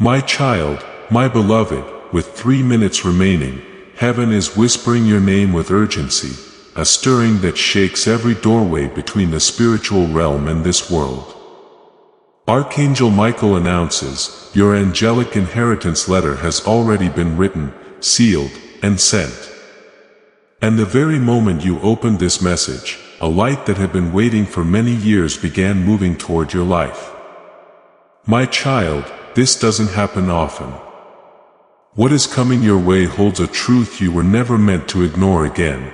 My child, my beloved, with 3 minutes remaining, heaven is whispering your name with urgency, a stirring that shakes every doorway between the spiritual realm and this world. Archangel Michael announces, your angelic inheritance letter has already been written, sealed, and sent. And the very moment you opened this message, a light that had been waiting for many years began moving toward your life. My child, this doesn't happen often. What is coming your way holds a truth you were never meant to ignore again.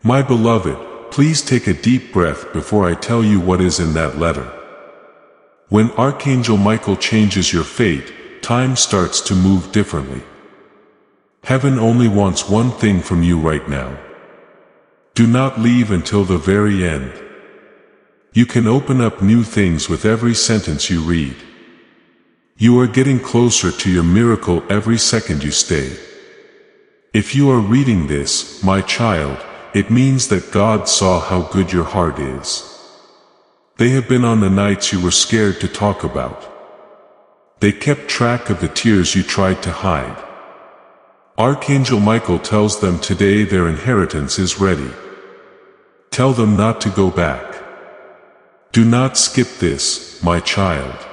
My beloved, please take a deep breath before I tell you what is in that letter. When Archangel Michael changes your fate, time starts to move differently. Heaven only wants one thing from you right now. Do not leave until the very end. You can open up new things with every sentence you read. You are getting closer to your miracle every second you stay. If you are reading this, my child, it means that God saw how good your heart is. They have been on the nights you were scared to talk about. They kept track of the tears you tried to hide. Archangel Michael tells them today their inheritance is ready. Tell them not to go back. Do not skip this, my child.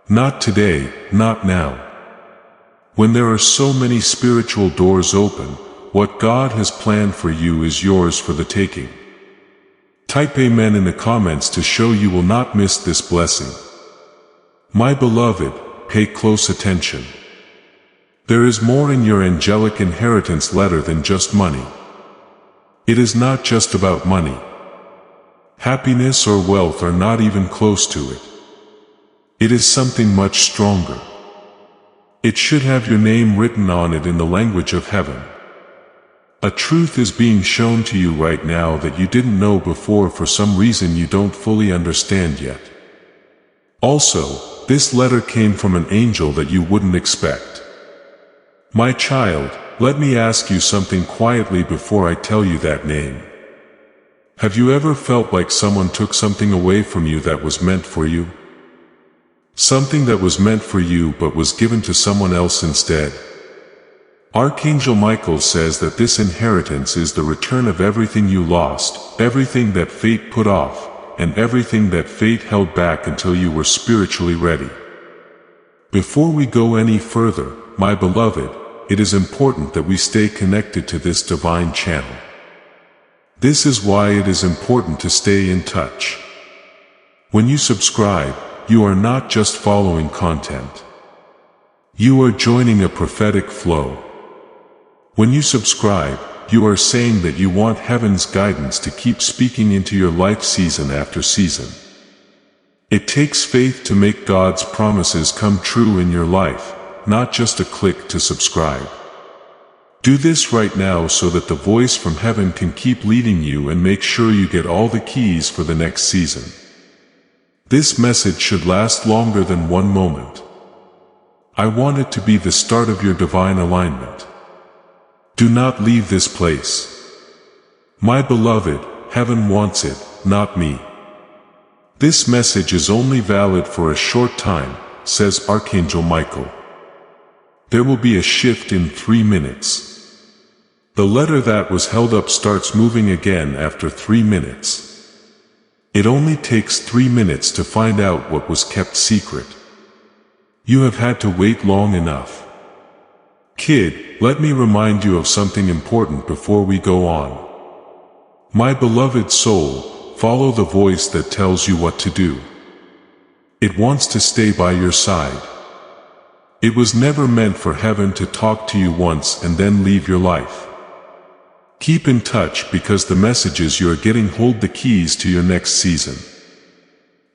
Not today, not now. When there are so many spiritual doors open, what God has planned for you is yours for the taking. Type Amen in the comments to show you will not miss this blessing. My beloved, pay close attention. There is more in your angelic inheritance letter than just money. It is not just about money. Happiness or wealth are not even close to it. It is something much stronger. It should have your name written on it in the language of heaven. A truth is being shown to you right now that you didn't know before for some reason you don't fully understand yet. Also, this letter came from an angel that you wouldn't expect. My child, let me ask you something quietly before I tell you that name. Have you ever felt like someone took something away from you that was meant for you? Something that was meant for you but was given to someone else instead? Archangel Michael says that this inheritance is the return of everything you lost, everything that fate put off, and everything that fate held back until you were spiritually ready. Before we go any further, my beloved, it is important that we stay connected to this divine channel. This is why it is important to stay in touch. When you subscribe, you are not just following content. You are joining a prophetic flow. When you subscribe, you are saying that you want heaven's guidance to keep speaking into your life season after season. It takes faith to make God's promises come true in your life, not just a click to subscribe. Do this right now so that the voice from heaven can keep leading you and make sure you get all the keys for the next season. This message should last longer than one moment. I want it to be the start of your divine alignment. Do not leave this place. My beloved, heaven wants it, not me. This message is only valid for a short time, says Archangel Michael. There will be a shift in 3 minutes. The letter that was held up starts moving again after 3 minutes. It only takes 3 minutes to find out what was kept secret. You have had to wait long enough. Kid, let me remind you of something important before we go on. My beloved soul, follow the voice that tells you what to do. It wants to stay by your side. It was never meant for heaven to talk to you once and then leave your life. Keep in touch because the messages you are getting hold the keys to your next season.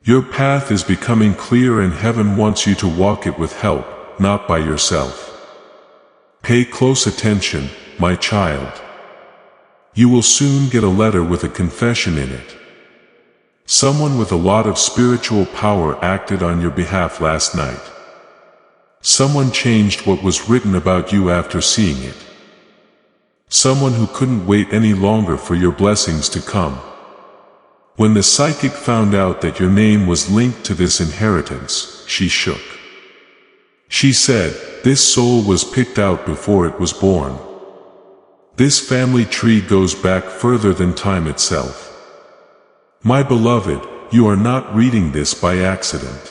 Your path is becoming clear and heaven wants you to walk it with help, not by yourself. Pay close attention, my child. You will soon get a letter with a confession in it. Someone with a lot of spiritual power acted on your behalf last night. Someone changed what was written about you after seeing it. Someone who couldn't wait any longer for your blessings to come. When the psychic found out that your name was linked to this inheritance, she shook. She said, "This soul was picked out before it was born. This family tree goes back further than time itself. My beloved, you are not reading this by accident.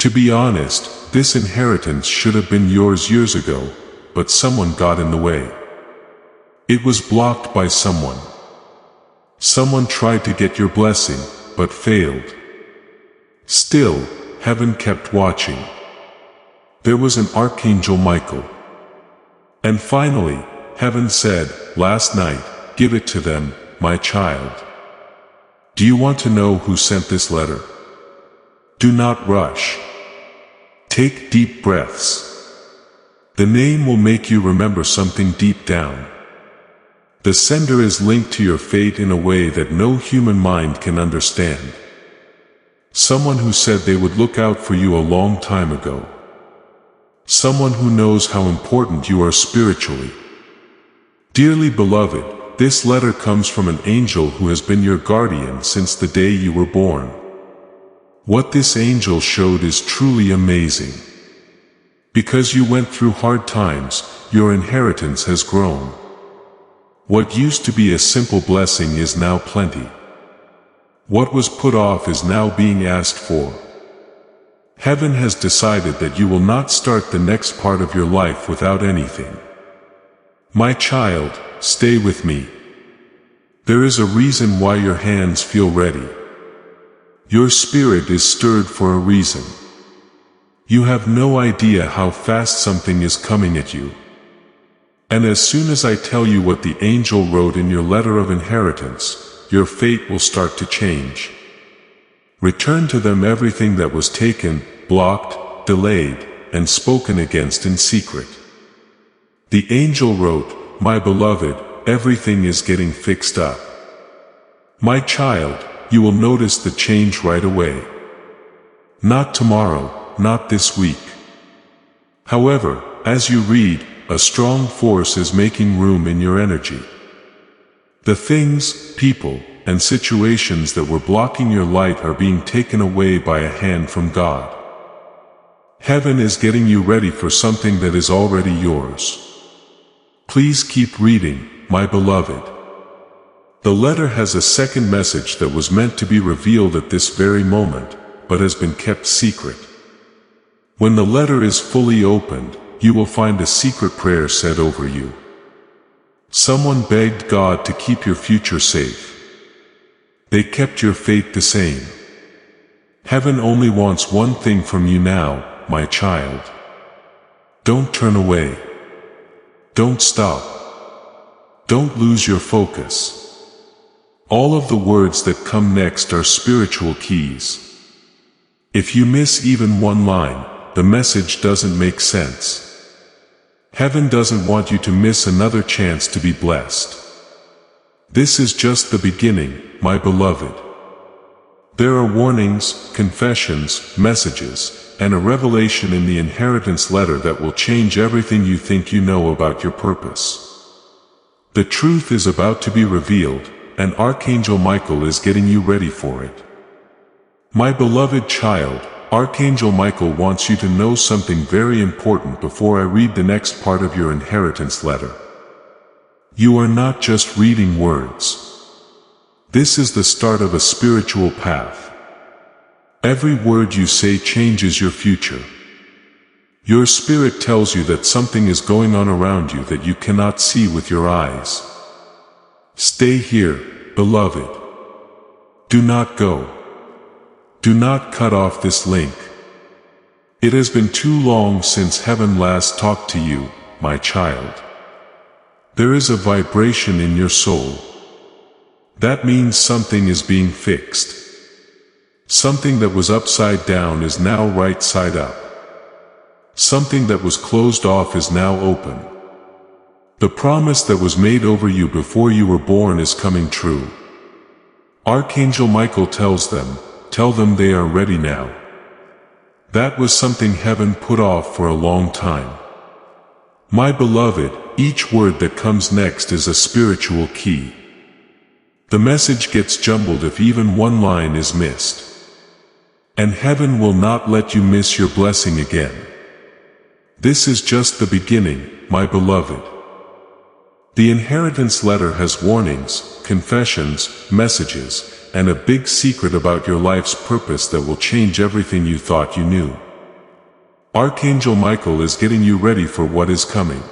To be honest, this inheritance should have been yours years ago, but someone got in the way. It was blocked by someone. Someone tried to get your blessing, but failed. Still, heaven kept watching. There was an Archangel Michael. And finally, heaven said, last night, give it to them, my child. Do you want to know who sent this letter? Do not rush. Take deep breaths. The name will make you remember something deep down. The sender is linked to your fate in a way that no human mind can understand. Someone who said they would look out for you a long time ago. Someone who knows how important you are spiritually. Dearly beloved, this letter comes from an angel who has been your guardian since the day you were born. What this angel showed is truly amazing. Because you went through hard times, your inheritance has grown. What used to be a simple blessing is now plenty. What was put off is now being asked for. Heaven has decided that you will not start the next part of your life without anything. My child, stay with me. There is a reason why your hands feel ready. Your spirit is stirred for a reason. You have no idea how fast something is coming at you. And as soon as I tell you what the angel wrote in your letter of inheritance, your fate will start to change. Return to them everything that was taken, blocked, delayed, and spoken against in secret. The angel wrote, my beloved, everything is getting fixed up. My child, you will notice the change right away. Not tomorrow, not this week. However, as you read, a strong force is making room in your energy. The things, people, and situations that were blocking your light are being taken away by a hand from God. Heaven is getting you ready for something that is already yours. Please keep reading, my beloved. The letter has a second message that was meant to be revealed at this very moment, but has been kept secret. When the letter is fully opened, you will find a secret prayer said over you. Someone begged God to keep your future safe. They kept your fate the same. Heaven only wants one thing from you now, my child. Don't turn away. Don't stop. Don't lose your focus. All of the words that come next are spiritual keys. If you miss even one line, the message doesn't make sense. Heaven doesn't want you to miss another chance to be blessed. This is just the beginning, my beloved. There are warnings, confessions, messages, and a revelation in the inheritance letter that will change everything you think you know about your purpose. The truth is about to be revealed, and Archangel Michael is getting you ready for it. My beloved child, Archangel Michael wants you to know something very important before I read the next part of your inheritance letter. You are not just reading words. This is the start of a spiritual path. Every word you say changes your future. Your spirit tells you that something is going on around you that you cannot see with your eyes. Stay here, beloved. Do not go. Do not cut off this link. It has been too long since heaven last talked to you, my child. There is a vibration in your soul. That means something is being fixed. Something that was upside down is now right side up. Something that was closed off is now open. The promise that was made over you before you were born is coming true. Archangel Michael tells them, tell them they are ready now. That was something heaven put off for a long time. My beloved, each word that comes next is a spiritual key. The message gets jumbled if even one line is missed. And heaven will not let you miss your blessing again. This is just the beginning, my beloved. The inheritance letter has warnings, confessions, messages, and a big secret about your life's purpose that will change everything you thought you knew. Archangel Michael is getting you ready for what is coming.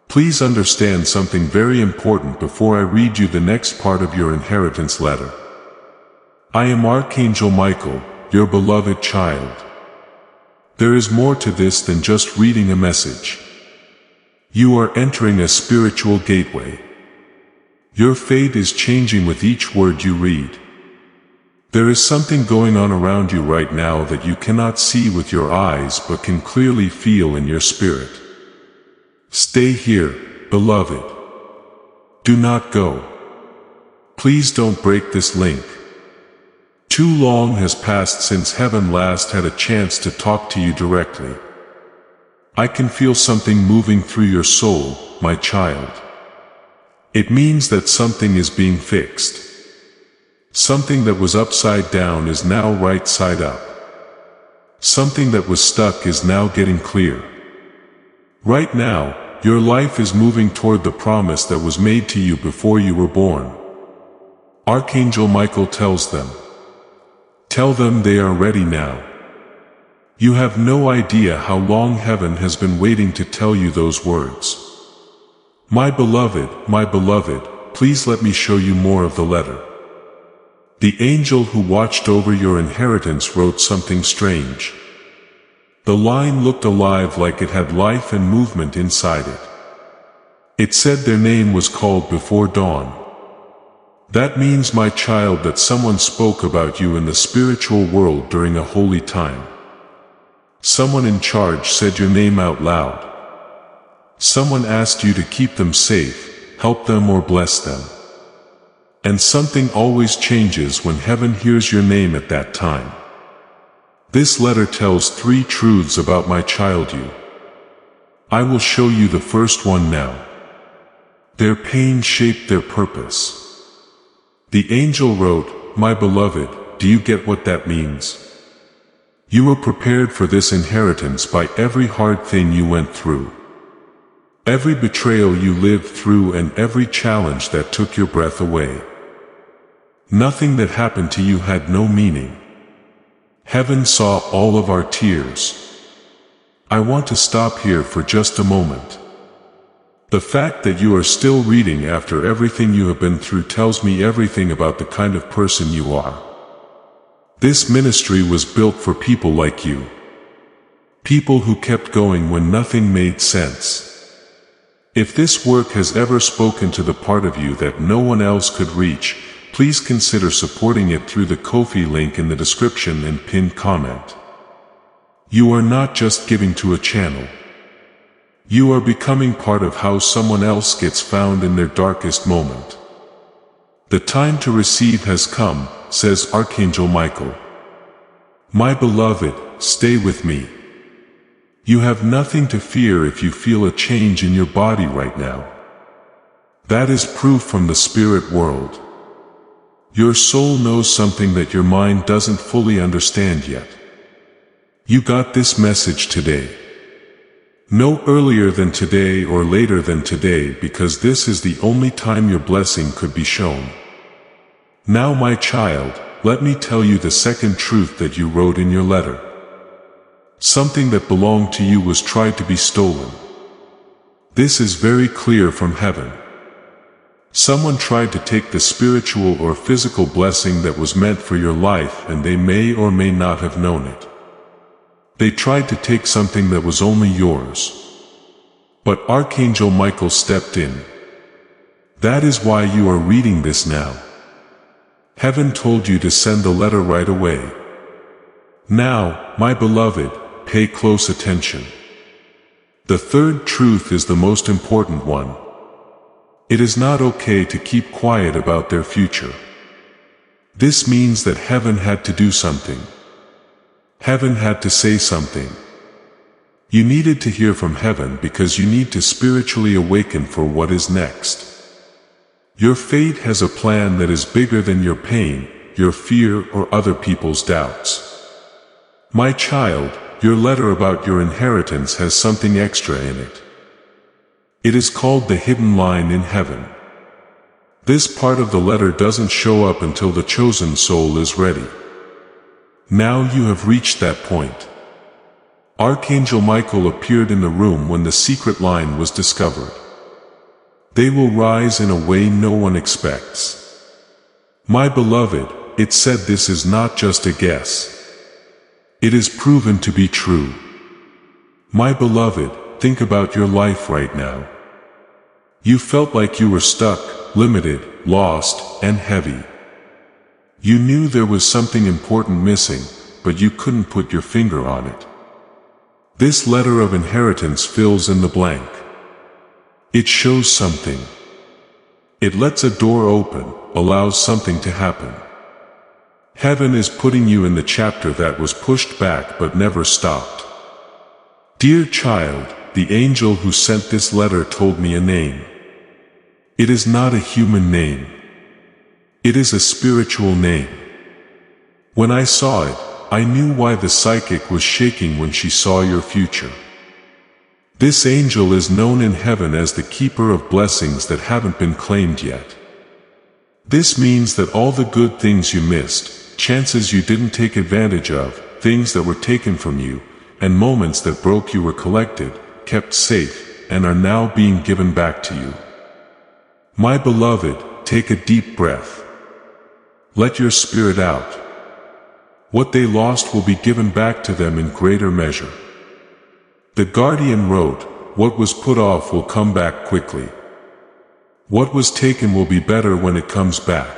Please understand something very important before I read you the next part of your inheritance letter. I am Archangel Michael, your beloved child. There is more to this than just reading a message. You are entering a spiritual gateway. Your fate is changing with each word you read. There is something going on around you right now that you cannot see with your eyes but can clearly feel in your spirit. Stay here, beloved. Do not go. Please don't break this link. Too long has passed since heaven last had a chance to talk to you directly. I can feel something moving through your soul, my child. It means that something is being fixed. Something that was upside down is now right side up. Something that was stuck is now getting clear. Right now, your life is moving toward the promise that was made to you before you were born. Archangel Michael tells them. Tell them they are ready now. You have no idea how long heaven has been waiting to tell you those words. My beloved, please let me show you more of the letter. The angel who watched over your inheritance wrote something strange. The line looked alive like it had life and movement inside it. It said their name was called before dawn. That means, my child, that someone spoke about you in the spiritual world during a holy time. Someone in charge said your name out loud. Someone asked you to keep them safe, help them or bless them. And something always changes when heaven hears your name at that time. This letter tells 3 truths about my child you. I will show you the first one now. Their pain shaped their purpose. The angel wrote, my beloved, do you get what that means? You were prepared for this inheritance by every hard thing you went through. Every betrayal you lived through and every challenge that took your breath away. Nothing that happened to you had no meaning. Heaven saw all of our tears. I want to stop here for just a moment. The fact that you are still reading after everything you have been through tells me everything about the kind of person you are. This ministry was built for people like you. People who kept going when nothing made sense. If this work has ever spoken to the part of you that no one else could reach, please consider supporting it through the Ko-fi link in the description and pinned comment. You are not just giving to a channel. You are becoming part of how someone else gets found in their darkest moment. The time to receive has come, says Archangel Michael. My beloved, stay with me. You have nothing to fear if you feel a change in your body right now. That is proof from the spirit world. Your soul knows something that your mind doesn't fully understand yet. You got this message today. No earlier than today or later than today, because this is the only time your blessing could be shown. Now, my child, let me tell you the second truth that you wrote in your letter. Something that belonged to you was tried to be stolen. This is very clear from heaven. Someone tried to take the spiritual or physical blessing that was meant for your life, and they may or may not have known it. They tried to take something that was only yours. But Archangel Michael stepped in. That is why you are reading this now. Heaven told you to send the letter right away. Now, my beloved, pay close attention. The third truth is the most important one. It is not okay to keep quiet about their future. This means that heaven had to do something. Heaven had to say something. You needed to hear from heaven because you need to spiritually awaken for what is next. Your fate has a plan that is bigger than your pain, your fear, or other people's doubts. My child, your letter about your inheritance has something extra in it. It is called the hidden line in heaven. This part of the letter doesn't show up until the chosen soul is ready. Now you have reached that point. Archangel Michael appeared in the room when the secret line was discovered. They will rise in a way no one expects. My beloved, it said this is not just a guess. It is proven to be true. My beloved, think about your life right now. You felt like you were stuck, limited, lost, and heavy. You knew there was something important missing, but you couldn't put your finger on it. This letter of inheritance fills in the blank. It shows something. It lets a door open, allows something to happen. Heaven is putting you in the chapter that was pushed back but never stopped. Dear child, the angel who sent this letter told me a name. It is not a human name. It is a spiritual name. When I saw it, I knew why the psychic was shaking when she saw your future. This angel is known in heaven as the keeper of blessings that haven't been claimed yet. This means that all the good things you missed, chances you didn't take advantage of, things that were taken from you, and moments that broke you were collected, kept safe, and are now being given back to you. My beloved, take a deep breath. Let your spirit out. What they lost will be given back to them in greater measure. The guardian wrote, what was put off will come back quickly. What was taken will be better when it comes back.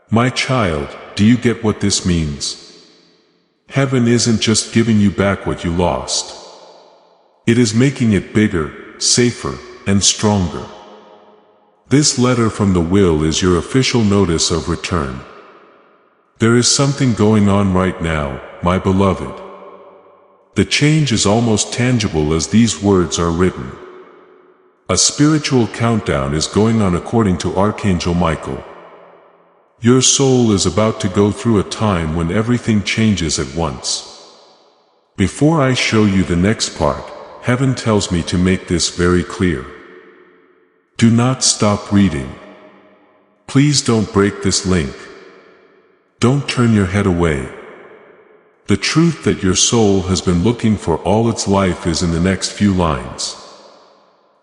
My child, do you get what this means? Heaven isn't just giving you back what you lost. It is making it bigger, safer, and stronger. This letter from the will is your official notice of return. There is something going on right now, my beloved. The change is almost tangible as these words are written. A spiritual countdown is going on according to Archangel Michael. Your soul is about to go through a time when everything changes at once. Before I show you the next part, heaven tells me to make this very clear. Do not stop reading. Please don't break this link. Don't turn your head away. The truth that your soul has been looking for all its life is in the next few lines.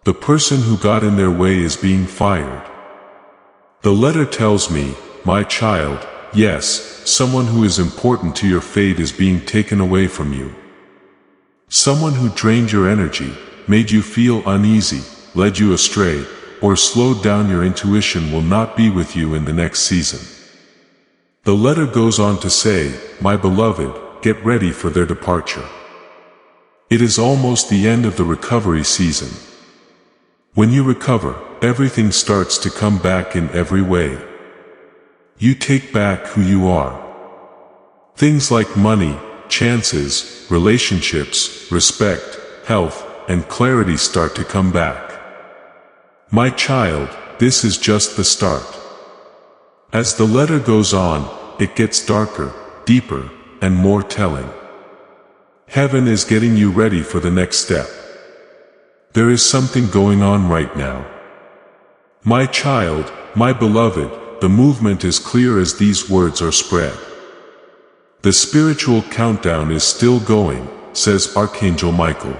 The person who got in their way is being fired. The letter tells me, my child, yes, someone who is important to your fate is being taken away from you. Someone who drained your energy, made you feel uneasy, led you astray, or slowed down your intuition will not be with you in the next season. The letter goes on to say, my beloved, get ready for their departure. It is almost the end of the recovery season. When you recover, everything starts to come back in every way. You take back who you are. Things like money, chances, relationships, respect, health, and clarity start to come back. My child, this is just the start. As the letter goes on, it gets darker, deeper, and more telling. Heaven is getting you ready for the next step. There is something going on right now. My child, my beloved, the movement is clear as these words are spread. The spiritual countdown is still going, says Archangel Michael.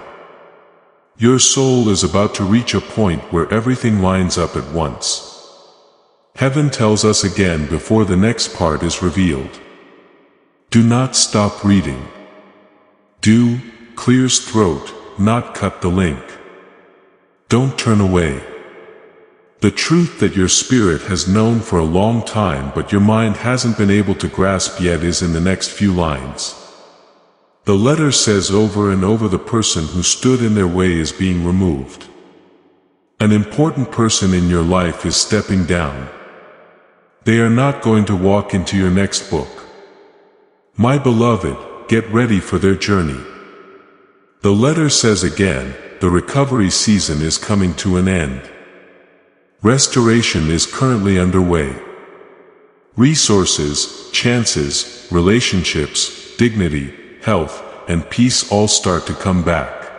Your soul is about to reach a point where everything lines up at once. Heaven tells us again before the next part is revealed. Do not stop reading. Do, clears throat, not cut the link. Don't turn away. The truth that your spirit has known for a long time but your mind hasn't been able to grasp yet is in the next few lines. The letter says over and over the person who stood in their way is being removed. An important person in your life is stepping down. They are not going to walk into your next book. My beloved, get ready for their journey. The letter says again, the recovery season is coming to an end. Restoration is currently underway. Resources, chances, relationships, dignity, health, and peace all start to come back.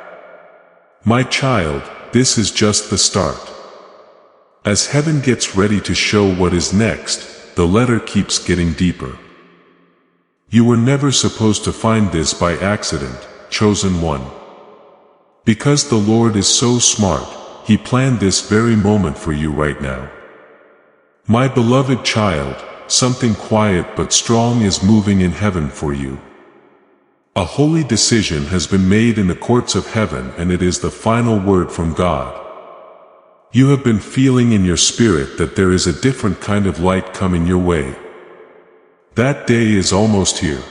My child, this is just the start. As heaven gets ready to show what is next, the letter keeps getting deeper. You were never supposed to find this by accident, chosen one. Because the Lord is so smart, He planned this very moment for you right now. My beloved child, something quiet but strong is moving in heaven for you. A holy decision has been made in the courts of heaven, and it is the final word from God. You have been feeling in your spirit that there is a different kind of light coming your way. That day is almost here.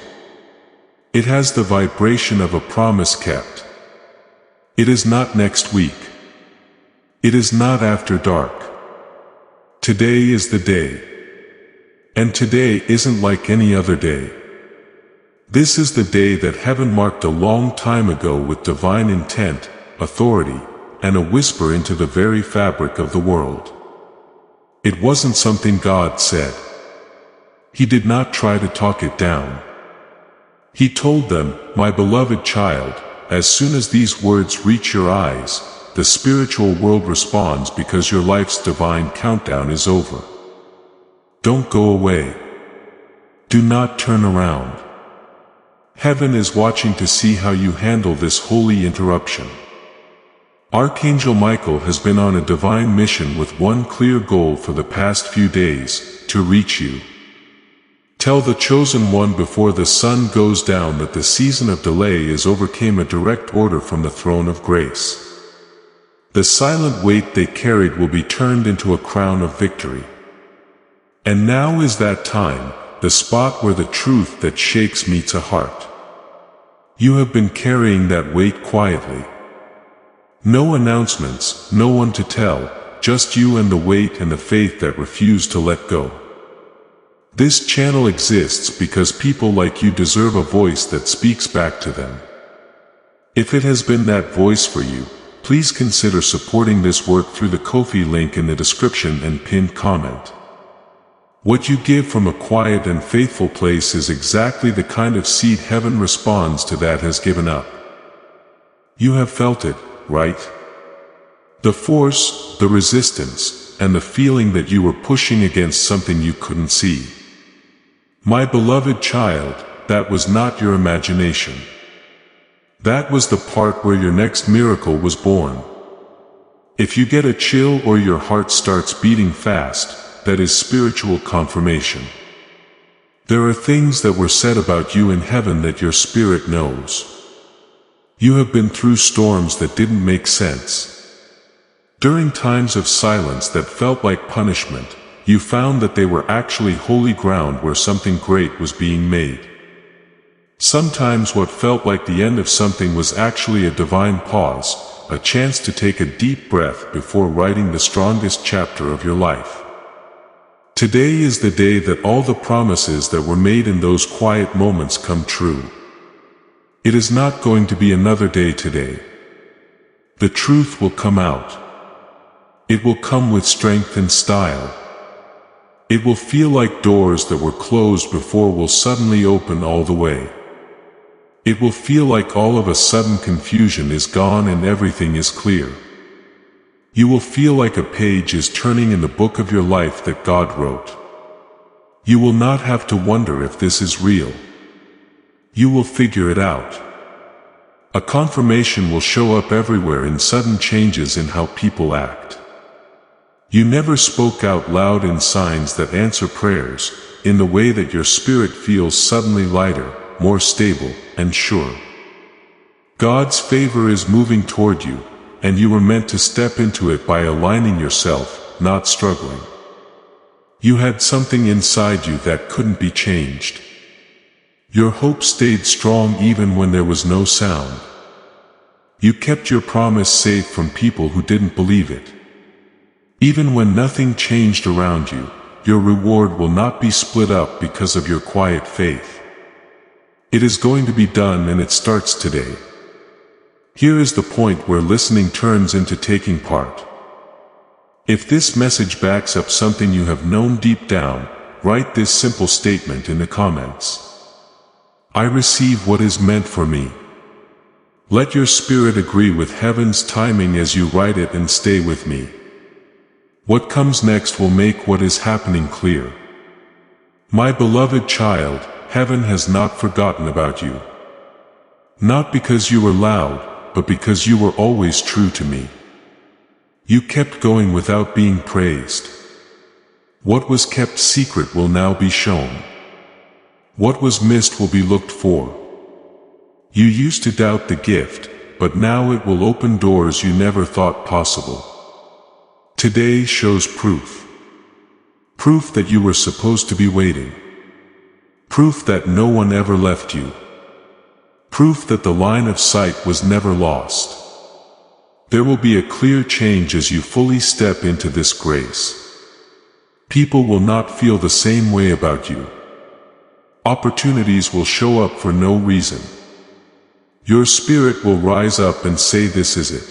It has the vibration of a promise kept. It is not next week. It is not after dark. Today is the day. And today isn't like any other day. This is the day that heaven marked a long time ago with divine intent, authority, and a whisper into the very fabric of the world. It wasn't something God said. He did not try to talk it down. He told them, my beloved child, as soon as these words reach your eyes, the spiritual world responds because your life's divine countdown is over. Don't go away. Do not turn around. Heaven is watching to see how you handle this holy interruption. Archangel Michael has been on a divine mission with one clear goal for the past few days, to reach you. Tell the chosen one before the sun goes down that the season of delay is over, came a direct order from the throne of grace. The silent weight they carried will be turned into a crown of victory. And now is that time, the spot where the truth that shakes meets a heart. You have been carrying that weight quietly. No announcements, no one to tell, just you and the weight and the faith that refuse to let go. This channel exists because people like you deserve a voice that speaks back to them. If it has been that voice for you, please consider supporting this work through the Ko-fi link in the description and pinned comment. What you give from a quiet and faithful place is exactly the kind of seed heaven responds to that has given up. You have felt it, right? The force, the resistance, and the feeling that you were pushing against something you couldn't see. My beloved child, that was not your imagination. That was the part where your next miracle was born. If you get a chill or your heart starts beating fast, that is spiritual confirmation. There are things that were said about you in heaven that your spirit knows. You have been through storms that didn't make sense. During times of silence that felt like punishment, you found that they were actually holy ground where something great was being made. Sometimes what felt like the end of something was actually a divine pause, a chance to take a deep breath before writing the strongest chapter of your life. Today is the day that all the promises that were made in those quiet moments come true. It is not going to be another day today. The truth will come out. It will come with strength and style. It will feel like doors that were closed before will suddenly open all the way. It will feel like all of a sudden confusion is gone and everything is clear. You will feel like a page is turning in the book of your life that God wrote. You will not have to wonder if this is real. You will figure it out. A confirmation will show up everywhere in sudden changes in how people act. You never spoke out loud in signs that answer prayers, in the way that your spirit feels suddenly lighter, more stable, and sure. God's favor is moving toward you, and you were meant to step into it by aligning yourself, not struggling. You had something inside you that couldn't be changed. Your hope stayed strong even when there was no sound. You kept your promise safe from people who didn't believe it. Even when nothing changed around you, your reward will not be split up because of your quiet faith. It is going to be done, and it starts today. Here is the point where listening turns into taking part. If this message backs up something you have known deep down, write this simple statement in the comments. I receive what is meant for me. Let your spirit agree with heaven's timing as you write it and stay with me. What comes next will make what is happening clear. My beloved child, heaven has not forgotten about you. Not because you were loud, but because you were always true to me. You kept going without being praised. What was kept secret will now be shown. What was missed will be looked for. You used to doubt the gift, but now it will open doors you never thought possible. Today shows proof. Proof that you were supposed to be waiting. Proof that no one ever left you. Proof that the line of sight was never lost. There will be a clear change as you fully step into this grace. People will not feel the same way about you. Opportunities will show up for no reason. Your spirit will rise up and say, "This is it."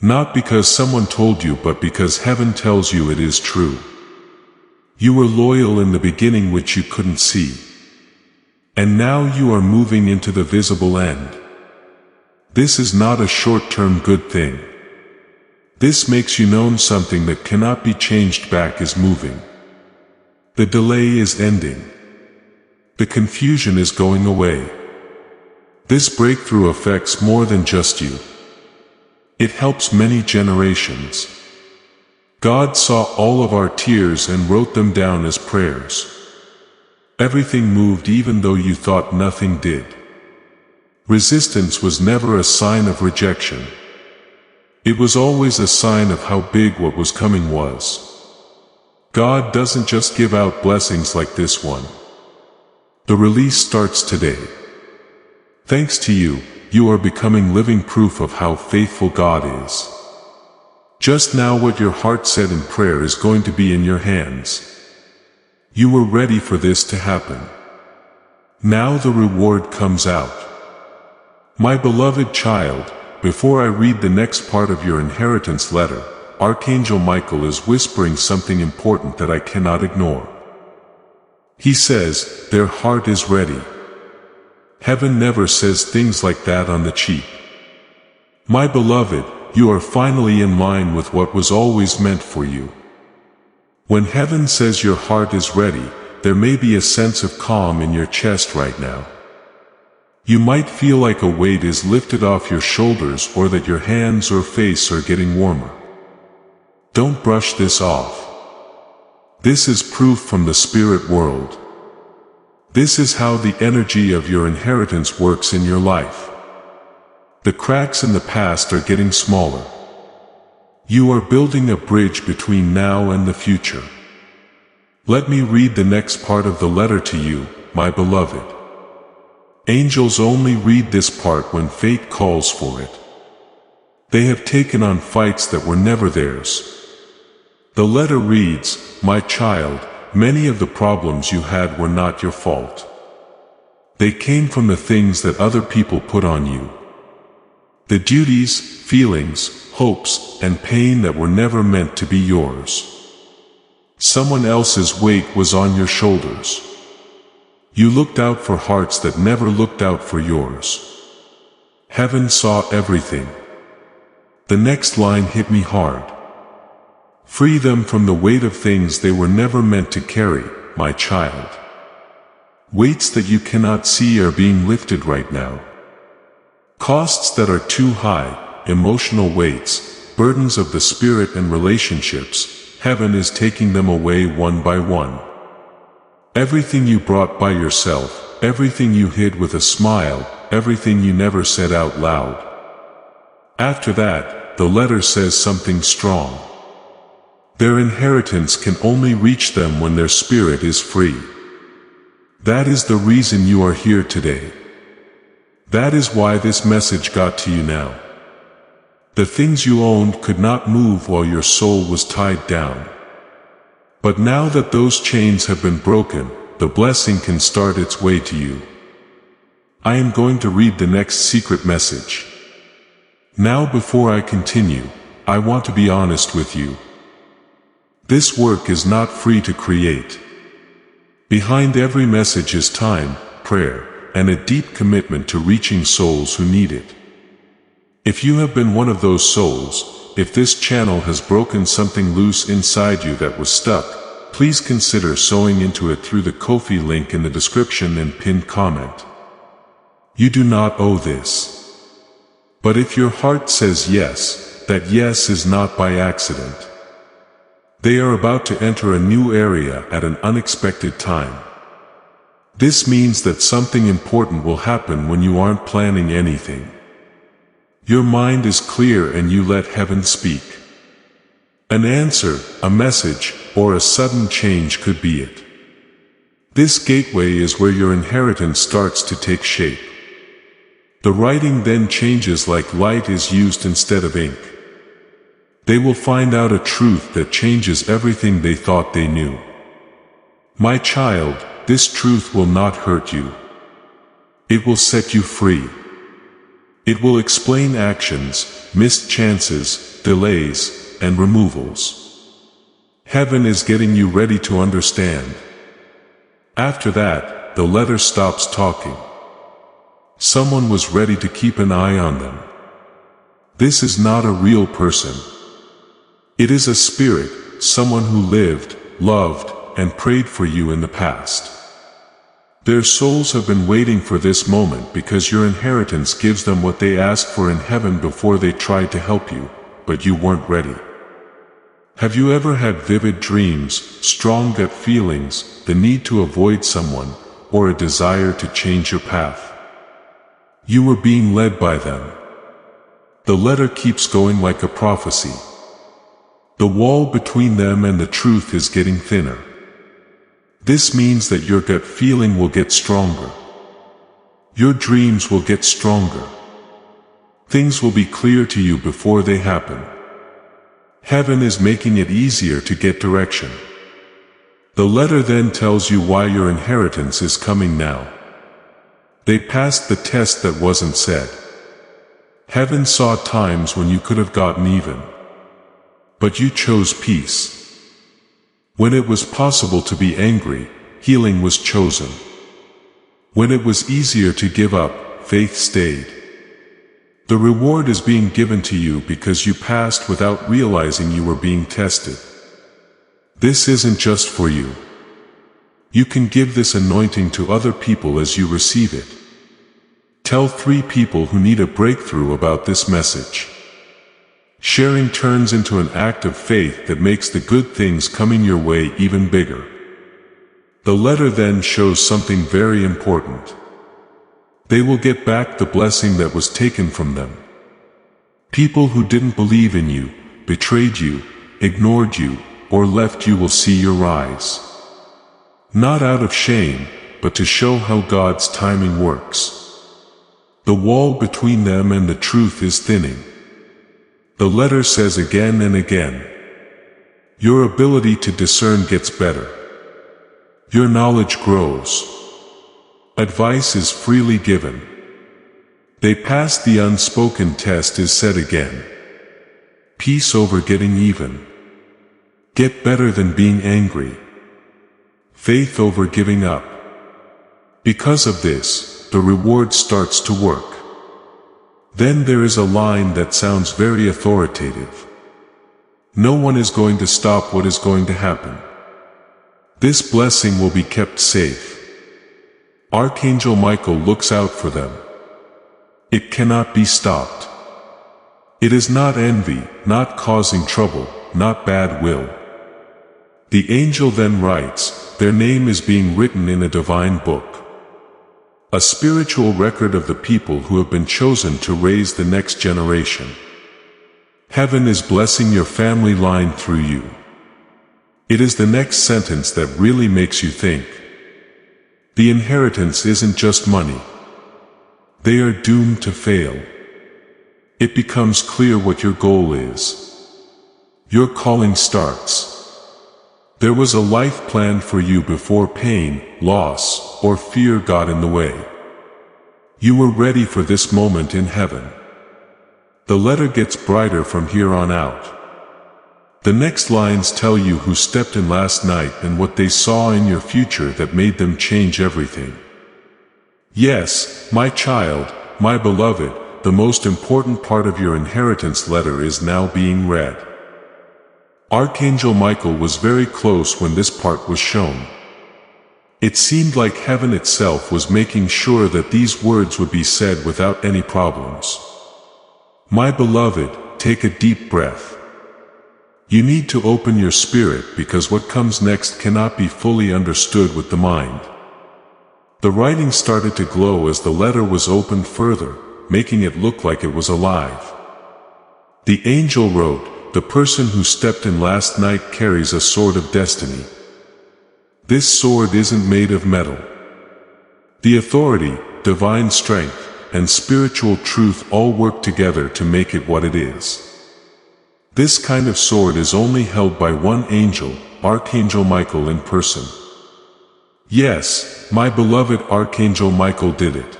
Not because someone told you, but because heaven tells you it is true. You were loyal in the beginning, which you couldn't see. And now you are moving into the visible end. This is not a short-term good thing. This makes you know something that cannot be changed back is moving. The delay is ending. The confusion is going away. This breakthrough affects more than just you. It helps many generations. God saw all of our tears and wrote them down as prayers. Everything moved even though you thought nothing did. Resistance was never a sign of rejection. It was always a sign of how big what was coming was. God doesn't just give out blessings like this one. The release starts today. Thanks to you, you are becoming living proof of how faithful God is. Just now what your heart said in prayer is going to be in your hands. You were ready for this to happen. Now the reward comes out. My beloved child, before I read the next part of your inheritance letter, Archangel Michael is whispering something important that I cannot ignore. He says, their heart is ready. Heaven never says things like that on the cheap. My beloved, you are finally in line with what was always meant for you. When heaven says your heart is ready, there may be a sense of calm in your chest right now. You might feel like a weight is lifted off your shoulders, or that your hands or face are getting warmer. Don't brush this off. This is proof from the spirit world. This is how the energy of your inheritance works in your life. The cracks in the past are getting smaller. You are building a bridge between now and the future. Let me read the next part of the letter to you, my beloved. Angels only read this part when fate calls for it. They have taken on fights that were never theirs. The letter reads, "My child, many of the problems you had were not your fault. They came from the things that other people put on you. The duties, feelings, hopes, and pain that were never meant to be yours. Someone else's weight was on your shoulders. You looked out for hearts that never looked out for yours. Heaven saw everything." The next line hit me hard. Free them from the weight of things they were never meant to carry, my child. Weights that you cannot see are being lifted right now. Costs that are too high, emotional weights, burdens of the spirit and relationships, heaven is taking them away one by one. Everything you brought by yourself, everything you hid with a smile, everything you never said out loud. After that, the letter says something strong. Their inheritance can only reach them when their spirit is free. That is the reason you are here today. That is why this message got to you now. The things you owned could not move while your soul was tied down. But now that those chains have been broken, the blessing can start its way to you. I am going to read the next secret message. Now before I continue, I want to be honest with you. This work is not free to create. Behind every message is time, prayer, and a deep commitment to reaching souls who need it. If you have been one of those souls, if this channel has broken something loose inside you that was stuck, please consider sewing into it through the Ko-fi link in the description and pinned comment. You do not owe this. But if your heart says yes, that yes is not by accident. They are about to enter a new area at an unexpected time. This means that something important will happen when you aren't planning anything. Your mind is clear and you let heaven speak. An answer, a message, or a sudden change could be it. This gateway is where your inheritance starts to take shape. The writing then changes like light is used instead of ink. They will find out a truth that changes everything they thought they knew. My child, this truth will not hurt you. It will set you free. It will explain actions, missed chances, delays, and removals. Heaven is getting you ready to understand. After that, the letter stops talking. Someone was ready to keep an eye on them. This is not a real person. It is a spirit, someone who lived, loved, and prayed for you in the past. Their souls have been waiting for this moment because your inheritance gives them what they asked for in heaven before they tried to help you, but you weren't ready. Have you ever had vivid dreams, strong gut feelings, the need to avoid someone, or a desire to change your path? You were being led by them. The letter keeps going like a prophecy. The wall between them and the truth is getting thinner. This means that your gut feeling will get stronger. Your dreams will get stronger. Things will be clear to you before they happen. Heaven is making it easier to get direction. The letter then tells you why your inheritance is coming now. They passed the test that wasn't said. Heaven saw times when you could have gotten even. But you chose peace. When it was possible to be angry, healing was chosen. When it was easier to give up, faith stayed. The reward is being given to you because you passed without realizing you were being tested. This isn't just for you. You can give this anointing to other people as you receive it. Tell 3 people who need a breakthrough about this message. Sharing turns into an act of faith that makes the good things coming your way even bigger. The letter then shows something very important. They will get back the blessing that was taken from them. People who didn't believe in you, betrayed you, ignored you, or left you will see your rise. Not out of shame, but to show how God's timing works. The wall between them and the truth is thinning. The letter says again and again, your ability to discern gets better. Your knowledge grows. Advice is freely given. They passed the unspoken test is said again. Peace over getting even. Get better than being angry. Faith over giving up. Because of this, the reward starts to work. Then there is a line that sounds very authoritative. No one is going to stop what is going to happen. This blessing will be kept safe. Archangel Michael looks out for them. It cannot be stopped. It is not envy, not causing trouble, not bad will. The angel then writes, their name is being written in a divine book. A spiritual record of the people who have been chosen to raise the next generation. Heaven is blessing your family line through you. It is the next sentence that really makes you think. The inheritance isn't just money. They are doomed to fail. It becomes clear what your goal is. Your calling starts. There was a life planned for you before pain, loss, or fear got in the way. You were ready for this moment in heaven. The letter gets brighter from here on out. The next lines tell you who stepped in last night and what they saw in your future that made them change everything. Yes, my child, my beloved, the most important part of your inheritance letter is now being read. Archangel Michael was very close when this part was shown. It seemed like heaven itself was making sure that these words would be said without any problems. My beloved, take a deep breath. You need to open your spirit because what comes next cannot be fully understood with the mind. The writing started to glow as the letter was opened further, making it look like it was alive. The angel wrote, "The person who stepped in last night carries a sword of destiny. This sword isn't made of metal. The authority, divine strength, and spiritual truth all work together to make it what it is. This kind of sword is only held by one angel, Archangel Michael in person. Yes, my beloved Archangel Michael did it.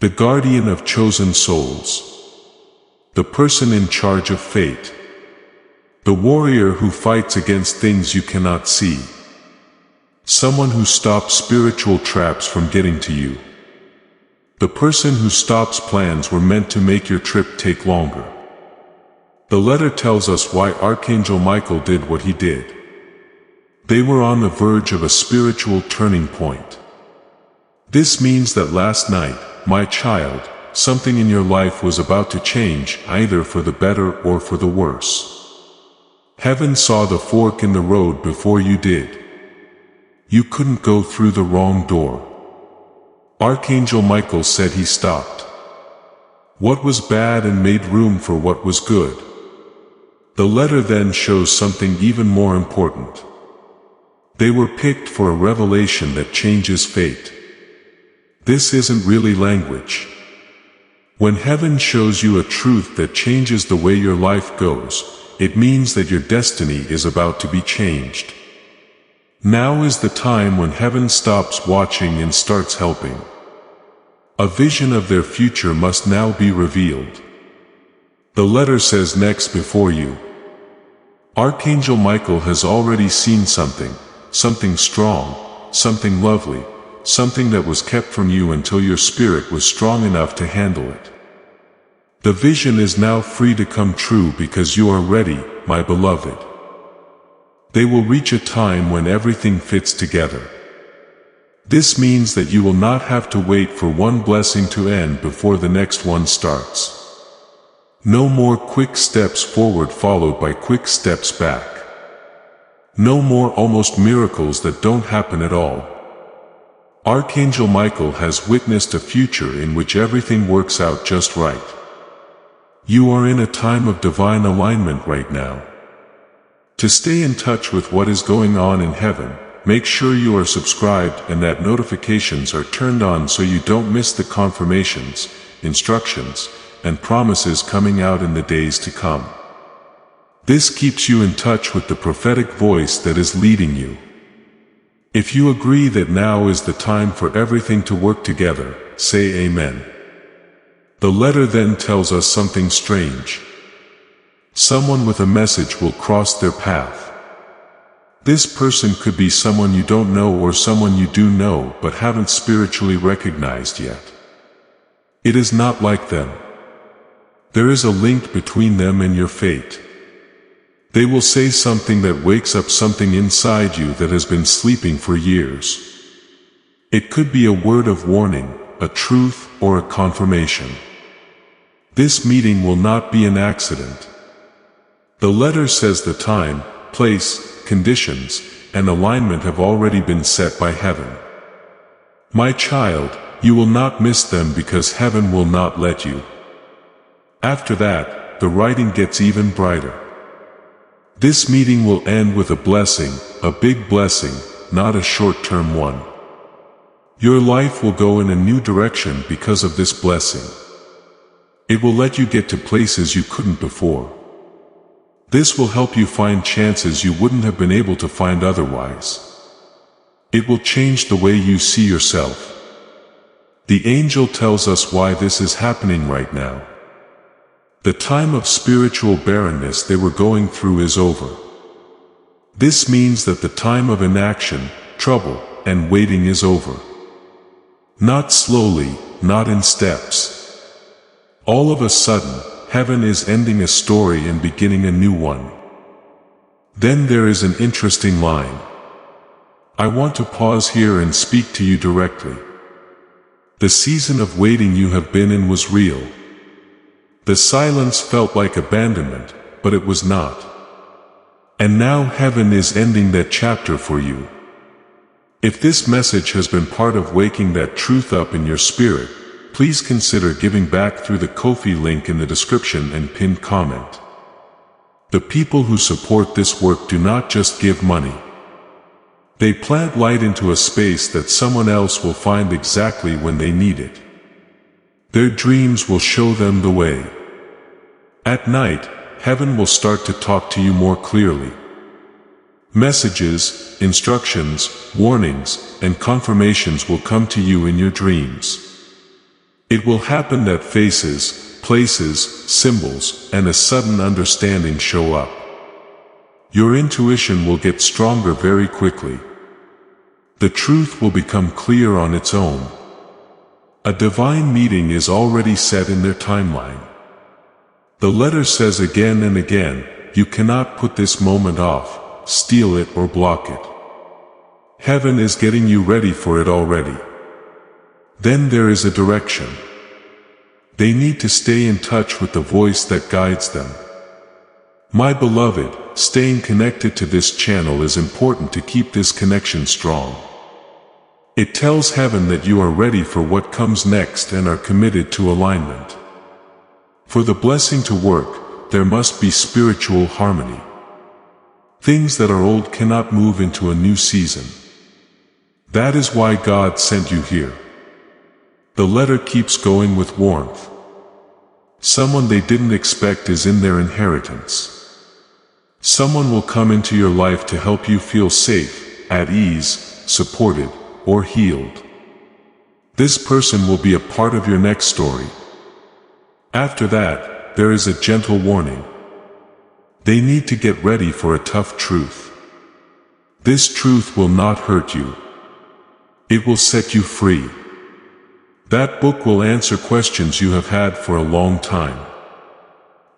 The guardian of chosen souls. The person in charge of fate. The warrior who fights against things you cannot see. Someone who stops spiritual traps from getting to you. The person who stops plans were meant to make your trip take longer." The letter tells us why Archangel Michael did what he did. They were on the verge of a spiritual turning point. This means that last night, my child, something in your life was about to change, either for the better or for the worse. Heaven saw the fork in the road before you did. You couldn't go through the wrong door. Archangel Michael said he stopped what was bad and made room for what was good. The letter then shows something even more important. They were picked for a revelation that changes fate. This isn't really language. When heaven shows you a truth that changes the way your life goes, it means that your destiny is about to be changed. Now is the time when heaven stops watching and starts helping. A vision of their future must now be revealed. The letter says next before you. Archangel Michael has already seen something strong, something lovely, something that was kept from you until your spirit was strong enough to handle it. The vision is now free to come true because you are ready, my beloved. They will reach a time when everything fits together. This means that you will not have to wait for one blessing to end before the next one starts. No more quick steps forward followed by quick steps back. No more almost miracles that don't happen at all. Archangel Michael has witnessed a future in which everything works out just right. You are in a time of divine alignment right now. To stay in touch with what is going on in heaven, make sure you are subscribed and that notifications are turned on so you don't miss the confirmations, instructions, and promises coming out in the days to come. This keeps you in touch with the prophetic voice that is leading you. If you agree that now is the time for everything to work together, say Amen. The letter then tells us something strange. Someone with a message will cross their path. This person could be someone you don't know or someone you do know but haven't spiritually recognized yet. It is not like them. There is a link between them and your fate. They will say something that wakes up something inside you that has been sleeping for years. It could be a word of warning, a truth, or a confirmation. This meeting will not be an accident. The letter says the time, place, conditions, and alignment have already been set by heaven. My child, you will not miss them because heaven will not let you. After that, the writing gets even brighter. This meeting will end with a blessing, a big blessing, not a short-term one. Your life will go in a new direction because of this blessing. It will let you get to places you couldn't before. This will help you find chances you wouldn't have been able to find otherwise. It will change the way you see yourself. The angel tells us why this is happening right now. The time of spiritual barrenness they were going through is over. This means that the time of inaction, trouble, and waiting is over. Not slowly, not in steps. All of a sudden, heaven is ending a story and beginning a new one. Then there is an interesting line. I want to pause here and speak to you directly. The season of waiting you have been in was real. The silence felt like abandonment, but it was not. And now heaven is ending that chapter for you. If this message has been part of waking that truth up in your spirit, please consider giving back through the Ko-fi link in the description and pinned comment. The people who support this work do not just give money. They plant light into a space that someone else will find exactly when they need it. Their dreams will show them the way. At night, heaven will start to talk to you more clearly. Messages, instructions, warnings, and confirmations will come to you in your dreams. It will happen that faces, places, symbols, and a sudden understanding show up. Your intuition will get stronger very quickly. The truth will become clear on its own. A divine meeting is already set in their timeline. The letter says again and again, you cannot put this moment off, steal it or block it. Heaven is getting you ready for it already. Then there is a direction. They need to stay in touch with the voice that guides them. My beloved, staying connected to this channel is important to keep this connection strong. It tells heaven that you are ready for what comes next and are committed to alignment. For the blessing to work, there must be spiritual harmony. Things that are old cannot move into a new season. That is why God sent you here. The letter keeps going with warmth. Someone they didn't expect is in their inheritance. Someone will come into your life to help you feel safe, at ease, supported, or healed. This person will be a part of your next story. After that, there is a gentle warning. They need to get ready for a tough truth. This truth will not hurt you. It will set you free. That book will answer questions you have had for a long time.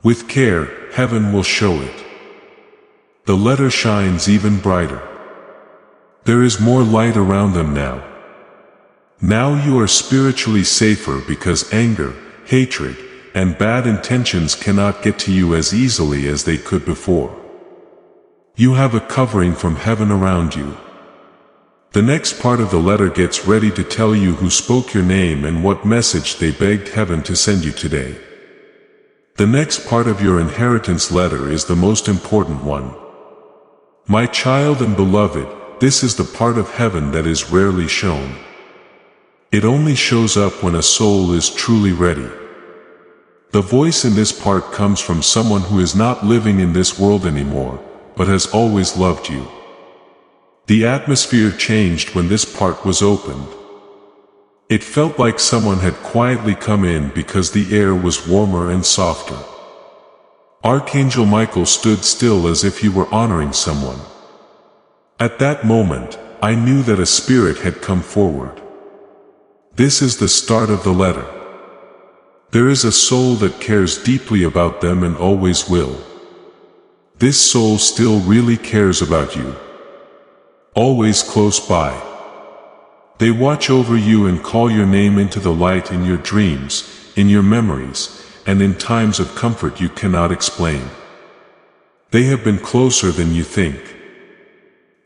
With care, heaven will show it. The letter shines even brighter. There is more light around them now. Now you are spiritually safer because anger, hatred, and bad intentions cannot get to you as easily as they could before. You have a covering from heaven around you. The next part of the letter gets ready to tell you who spoke your name and what message they begged heaven to send you today. The next part of your inheritance letter is the most important one. My child and beloved, this is the part of heaven that is rarely shown. It only shows up when a soul is truly ready. The voice in this part comes from someone who is not living in this world anymore, but has always loved you. The atmosphere changed when this part was opened. It felt like someone had quietly come in because the air was warmer and softer. Archangel Michael stood still as if he were honoring someone. At that moment, I knew that a spirit had come forward. This is the start of the letter. There is a soul that cares deeply about them and always will. This soul still really cares about you. Always close by. They watch over you and call your name into the light in your dreams, in your memories, and in times of comfort you cannot explain. They have been closer than you think.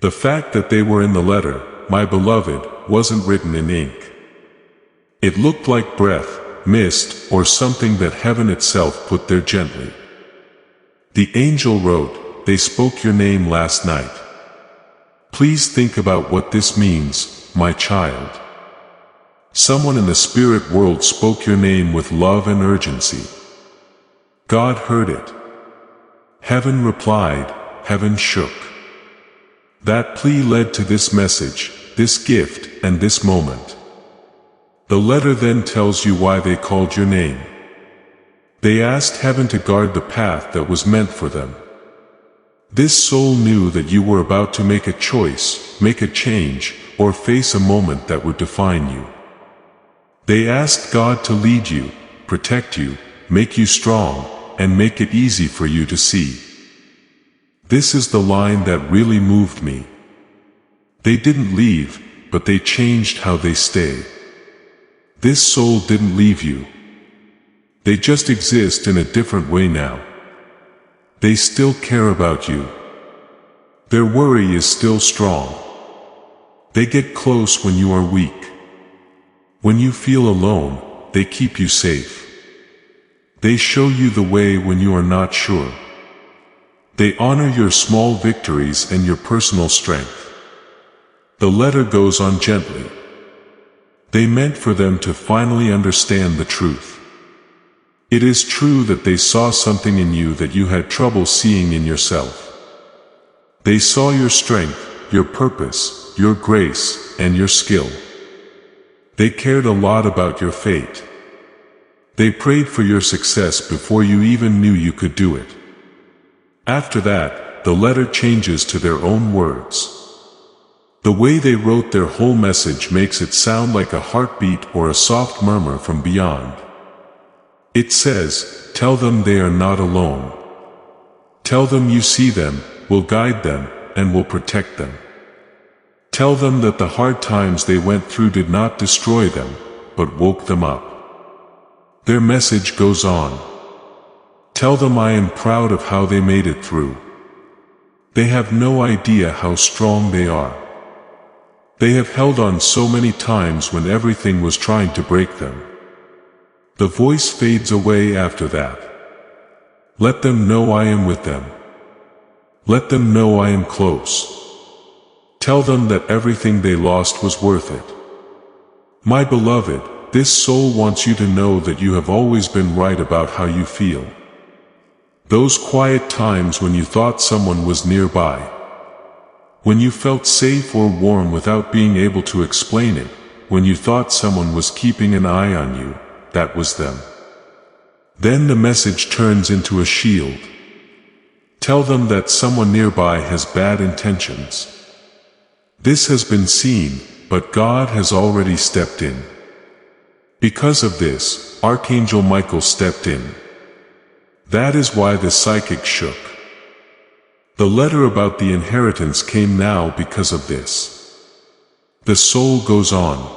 The fact that they were in the letter, my beloved, wasn't written in ink. It looked like breath, mist, or something that heaven itself put there gently. The angel wrote, "They spoke your name last night." Please think about what this means, my child. Someone in the spirit world spoke your name with love and urgency. God heard it. Heaven replied, heaven shook. That plea led to this message, this gift, and this moment. The letter then tells you why they called your name. They asked heaven to guard the path that was meant for them. This soul knew that you were about to make a choice, make a change, or face a moment that would define you. They asked God to lead you, protect you, make you strong, and make it easy for you to see. This is the line that really moved me. They didn't leave, but they changed how they stay. This soul didn't leave you. They just exist in a different way now. They still care about you. Their worry is still strong. They get close when you are weak. When you feel alone, they keep you safe. They show you the way when you are not sure. They honor your small victories and your personal strength. The letter goes on gently. They meant for them to finally understand the truth. It is true that they saw something in you that you had trouble seeing in yourself. They saw your strength, your purpose, your grace, and your skill. They cared a lot about your fate. They prayed for your success before you even knew you could do it. After that, the letter changes to their own words. The way they wrote their whole message makes it sound like a heartbeat or a soft murmur from beyond. It says, tell them they are not alone. Tell them you see them, will guide them, and will protect them. Tell them that the hard times they went through did not destroy them, but woke them up. Their message goes on. Tell them I am proud of how they made it through. They have no idea how strong they are. They have held on so many times when everything was trying to break them. The voice fades away after that. Let them know I am with them. Let them know I am close. Tell them that everything they lost was worth it. My beloved, this soul wants you to know that you have always been right about how you feel. Those quiet times when you thought someone was nearby. When you felt safe or warm without being able to explain it, when you thought someone was keeping an eye on you, that was them. Then the message turns into a shield. Tell them that someone nearby has bad intentions. This has been seen, but God has already stepped in. Because of this, Archangel Michael stepped in. That is why the psychic shook. The letter about the inheritance came now because of this. The soul goes on.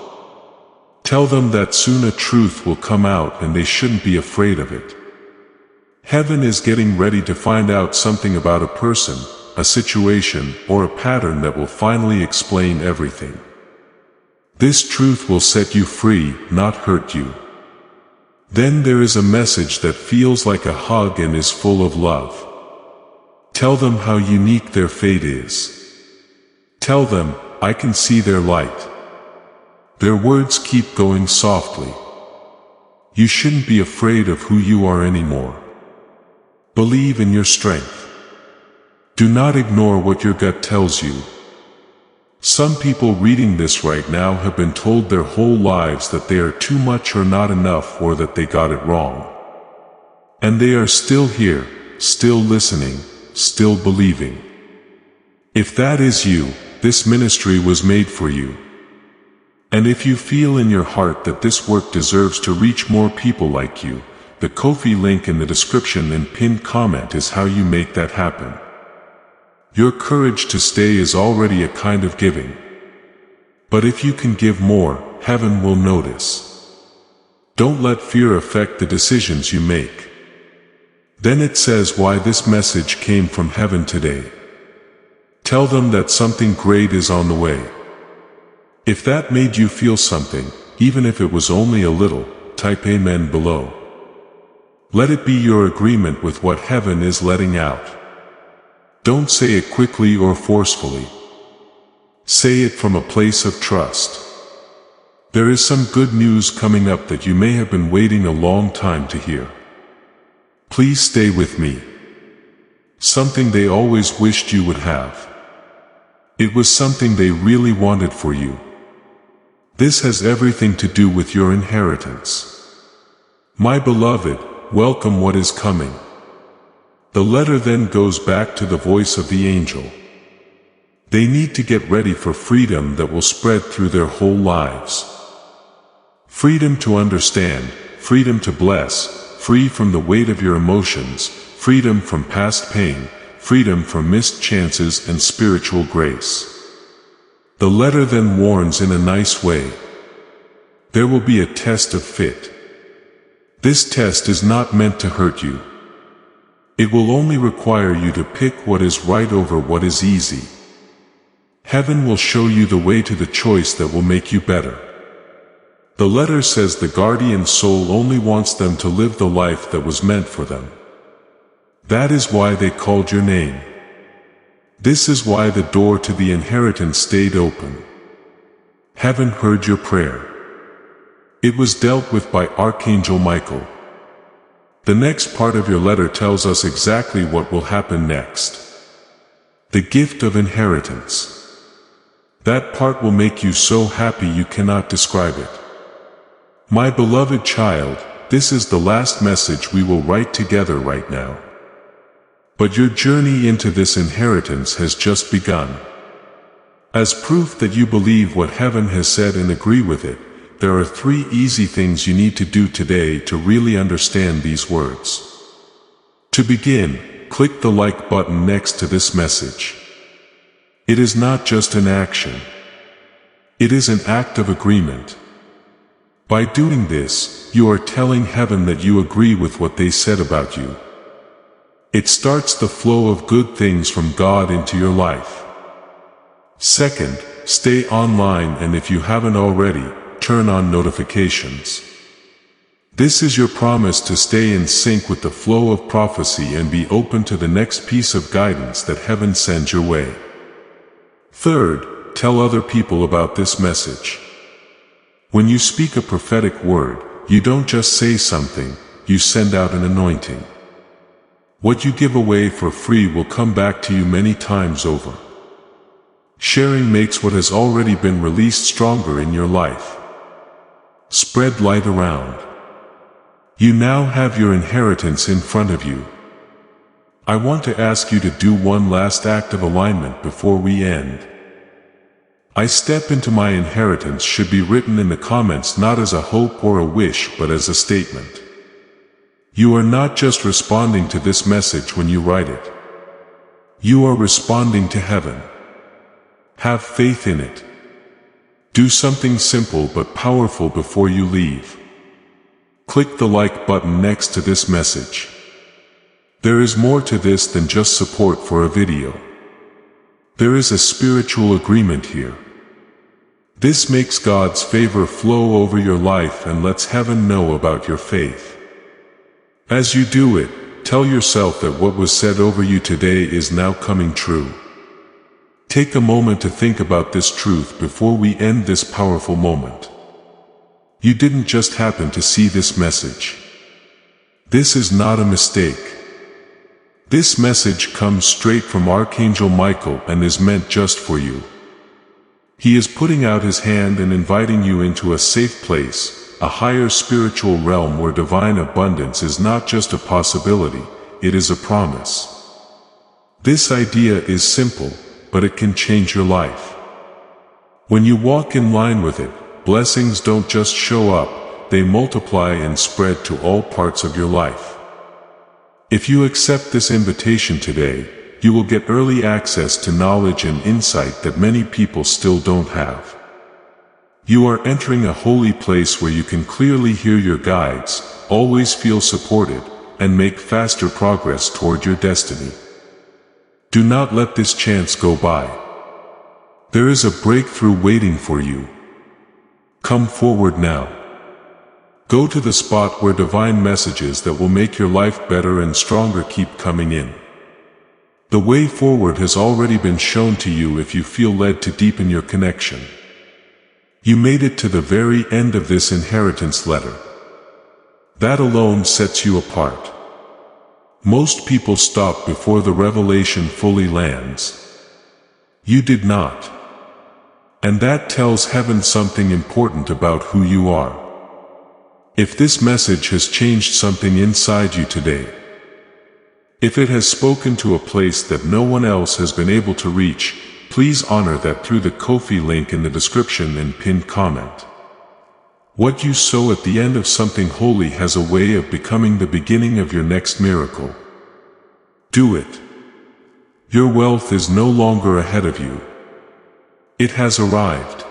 Tell them that soon a truth will come out and they shouldn't be afraid of it. Heaven is getting ready to find out something about a person, a situation, or a pattern that will finally explain everything. This truth will set you free, not hurt you. Then there is a message that feels like a hug and is full of love. Tell them how unique their fate is. Tell them, I can see their light. Their words keep going softly. You shouldn't be afraid of who you are anymore. Believe in your strength. Do not ignore what your gut tells you. Some people reading this right now have been told their whole lives that they are too much or not enough or that they got it wrong. And they are still here, still listening, still believing. If that is you, this ministry was made for you. And if you feel in your heart that this work deserves to reach more people like you, the Ko-fi link in the description and pinned comment is how you make that happen. Your courage to stay is already a kind of giving. But if you can give more, heaven will notice. Don't let fear affect the decisions you make. Then it says why this message came from heaven today. Tell them that something great is on the way. If that made you feel something, even if it was only a little, type Amen below. Let it be your agreement with what heaven is letting out. Don't say it quickly or forcefully. Say it from a place of trust. There is some good news coming up that you may have been waiting a long time to hear. Please stay with me. Something they always wished you would have. It was something they really wanted for you. This has everything to do with your inheritance. My beloved, welcome what is coming. The letter then goes back to the voice of the angel. They need to get ready for freedom that will spread through their whole lives. Freedom to understand, freedom to bless, free from the weight of your emotions, freedom from past pain, freedom from missed chances and spiritual grace. The letter then warns in a nice way. There will be a test of fit. This test is not meant to hurt you. It will only require you to pick what is right over what is easy. Heaven will show you the way to the choice that will make you better. The letter says the guardian soul only wants them to live the life that was meant for them. That is why they called your name. This is why the door to the inheritance stayed open. Heaven heard your prayer. It was dealt with by Archangel Michael. The next part of your letter tells us exactly what will happen next. The gift of inheritance. That part will make you so happy you cannot describe it. My beloved child, this is the last message we will write together right now. But your journey into this inheritance has just begun. As proof that you believe what heaven has said and agree with it, there are 3 easy things you need to do today to really understand these words. To begin, click the like button next to this message. It is not just an action. It is an act of agreement. By doing this, you are telling heaven that you agree with what they said about you. It starts the flow of good things from God into your life. Second, stay online, and if you haven't already, turn on notifications. This is your promise to stay in sync with the flow of prophecy and be open to the next piece of guidance that heaven sends your way. Third, tell other people about this message. When you speak a prophetic word, you don't just say something, you send out an anointing. What you give away for free will come back to you many times over. Sharing makes what has already been released stronger in your life. Spread light around. You now have your inheritance in front of you. I want to ask you to do one last act of alignment before we end. I step into my inheritance should be written in the comments not as a hope or a wish but as a statement. You are not just responding to this message when you write it. You are responding to heaven. Have faith in it. Do something simple but powerful before you leave. Click the like button next to this message. There is more to this than just support for a video. There is a spiritual agreement here. This makes God's favor flow over your life and lets heaven know about your faith. As you do it, tell yourself that what was said over you today is now coming true. Take a moment to think about this truth before we end this powerful moment. You didn't just happen to see this message. This is not a mistake. This message comes straight from Archangel Michael and is meant just for you. He is putting out his hand and inviting you into a safe place, a higher spiritual realm where divine abundance is not just a possibility, it is a promise. This idea is simple, but it can change your life. When you walk in line with it, blessings don't just show up, they multiply and spread to all parts of your life. If you accept this invitation today, you will get early access to knowledge and insight that many people still don't have. You are entering a holy place where you can clearly hear your guides, always feel supported, and make faster progress toward your destiny. Do not let this chance go by. There is a breakthrough waiting for you. Come forward now. Go to the spot where divine messages that will make your life better and stronger keep coming in. The way forward has already been shown to you if you feel led to deepen your connection. You made it to the very end of this inheritance letter. That alone sets you apart. Most people stop before the revelation fully lands. You did not. And that tells heaven something important about who you are. If this message has changed something inside you today, if it has spoken to a place that no one else has been able to reach, please honor that through the Ko-fi link in the description and pinned comment. What you sow at the end of something holy has a way of becoming the beginning of your next miracle. Do it. Your wealth is no longer ahead of you. It has arrived.